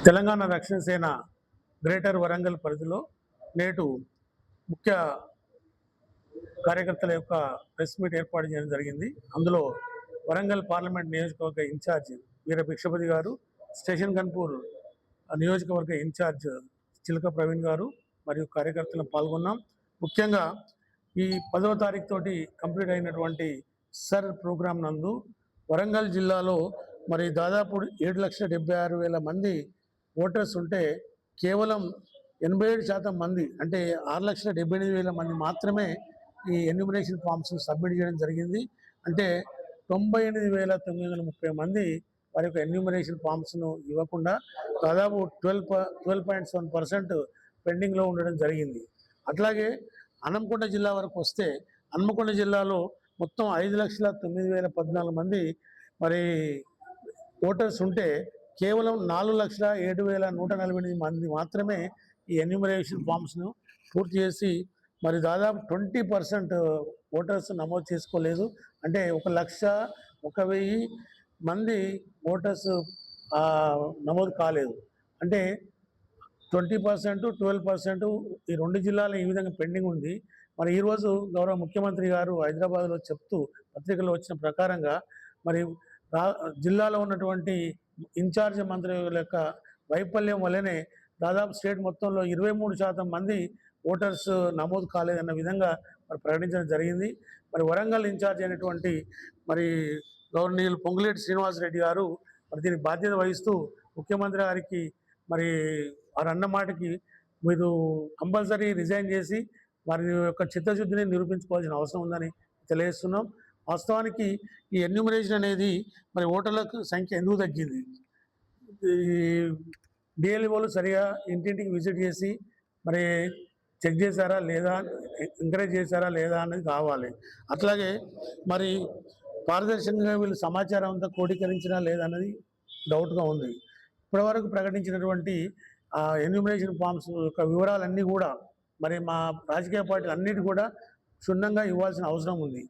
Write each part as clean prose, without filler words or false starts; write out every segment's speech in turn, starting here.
తెలంగాణ రక్షణ సేన గ్రేటర్ వరంగల్ పరిధిలో నేడు ముఖ్య కార్యకర్తల యొక్క ప్రెస్ మీట్ ఏర్పాటు చేయడం జరిగింది. అందులో వరంగల్ పార్లమెంట్ నియోజకవర్గ ఇన్ఛార్జ్ వీర భిక్షపతి గారు, స్టేషన్ గన్పూర్ నియోజకవర్గ ఇన్ఛార్జ్ చిలక ప్రవీణ్ గారు మరియు కార్యకర్తలు పాల్గొన్నాం. ముఖ్యంగా ఈ 10వ తారీఖు తోటి కంప్లీట్ అయినటువంటి సర్ ప్రోగ్రాం నందు వరంగల్ జిల్లాలో మరి దాదాపు 7,76,000 మంది ఓటర్స్ ఉంటే కేవలం 87% మంది అంటే 6,78,000 మంది మాత్రమే ఈ ఎన్యూమరేషన్ ఫామ్స్ సబ్మిట్ చేయడం జరిగింది. అంటే 98,930 మంది వారి యొక్క ఎన్యూమరేషన్ ఫామ్స్ను ఇవ్వకుండా దాదాపు 12.7% పెండింగ్లో ఉండడం జరిగింది. అట్లాగే హన్మకొండ జిల్లా వరకు వస్తే హన్మకొండ జిల్లాలో మొత్తం 5,09,014 మంది మరి ఓటర్స్ ఉంటే కేవలం 4,07,148 మంది మాత్రమే ఈ ఎన్యూమరేషన్ ఫామ్స్ను పూర్తి చేసి మరి దాదాపు 20% ఓటర్స్ నమోదు చేసుకోలేదు. అంటే 1,01,000 మంది ఓటర్స్ నమోదు కాలేదు. అంటే 20%, 12% ఈ రెండు జిల్లాలు ఈ విధంగా పెండింగ్ ఉంది. మరి ఈరోజు గౌరవ ముఖ్యమంత్రి గారు హైదరాబాద్లో చెప్తూ పత్రికలో వచ్చిన ప్రకారంగా మరి జిల్లాలో ఉన్నటువంటి ఇన్ఛార్జ్ మంత్రుల యొక్క వైఫల్యం వల్లనే దాదాపు స్టేట్ మొత్తంలో 23% మంది ఓటర్స్ నమోదు కాలేదన్న విధంగా మరి ప్రకటించడం జరిగింది. మరి వరంగల్ ఇన్ఛార్జ్ అయినటువంటి మరి గవర్నర్ పొంగులేటి శ్రీనివాసరెడ్డి గారు మరి దీనికి బాధ్యత వహిస్తూ ముఖ్యమంత్రి గారికి మరి వారు అన్న మాటకి మీరు కంపల్సరీ రిజైన్ చేసి వారి యొక్క చిత్తశుద్ధిని నిరూపించుకోవాల్సిన అవసరం ఉందని తెలియజేస్తున్నాం. వాస్తవానికి ఈ ఎన్యూమరేషన్ అనేది మరి ఓటర్లకు సంఖ్య ఎందుకు తగ్గింది? ఈ డిఎల్ఓలు సరిగా ఇంటింటికి విజిట్ చేసి మరి చెక్ చేశారా లేదా, ఎంకరేజ్ చేశారా లేదా అనేది కావాలి. అట్లాగే మరి పారదర్శకంగా వీళ్ళు సమాచారం అంతా క్రోడీకరించినా లేదా అన్నది డౌట్గా ఉంది. ఇప్పటివరకు ప్రకటించినటువంటి ఎన్యూమరేషన్ ఫామ్స్ యొక్క వివరాలన్నీ కూడా మరి మా రాజకీయ పార్టీలు అన్నిటి కూడా క్షుణ్ణంగా ఇవ్వాల్సిన అవసరం ఉంది.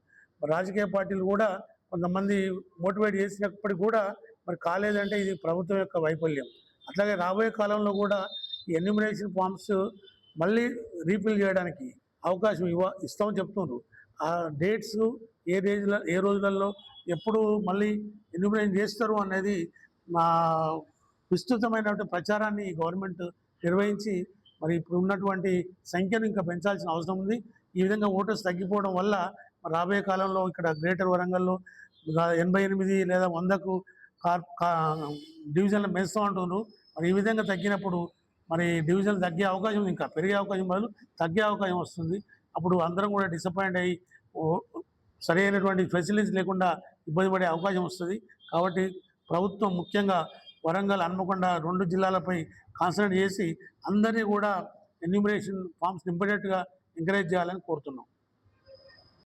రాజకీయ పార్టీలు కూడా కొంతమంది మోటివేట్ చేసినప్పటికీ కూడా మరి కాలేదంటే ఇది ప్రభుత్వం యొక్క వైఫల్యం. అట్లాగే రాబోయే కాలంలో కూడా ఈ ఎన్యూమరేషన్ ఫామ్స్ మళ్ళీ రీఫిల్ చేయడానికి అవకాశం ఇస్తామని చెప్తున్నారు. ఆ డేట్స్ ఏ రోజులలో ఎప్పుడు మళ్ళీ ఎన్యూమరేషన్ చేస్తారు అనేది మా విస్తృతమైనటువంటి ప్రచారాన్ని గవర్నమెంట్ నిర్వహించి మరి ఇప్పుడు ఉన్నటువంటి సంఖ్యను ఇంకా పెంచాల్సిన అవసరం ఉంది. ఈ విధంగా ఓటర్స్ తగ్గిపోవడం వల్ల రాబోయే కాలంలో ఇక్కడ గ్రేటర్ వరంగల్లో 88 లేదా 100కు డివిజన్లు పెంచుతూ ఉంటున్నారు. మరి ఈ విధంగా తగ్గినప్పుడు మరి డివిజన్లు తగ్గే అవకాశం, ఇంకా పెరిగే అవకాశం బదులు తగ్గే అవకాశం వస్తుంది. అప్పుడు అందరం కూడా డిసప్పాయింట్ అయ్యి సరైనటువంటి ఫెసిలిటీస్ లేకుండా ఇబ్బంది పడే అవకాశం వస్తుంది. కాబట్టి ప్రభుత్వం ముఖ్యంగా వరంగల్, హన్మకొండ 2 జిల్లాలపై కాన్సన్ట్రేట్ చేసి అందరినీ కూడా ఎన్యూమరేషన్ ఫామ్స్ నింపేటట్టుగా ఎంకరేజ్ చేయాలని కోరుతున్నాం.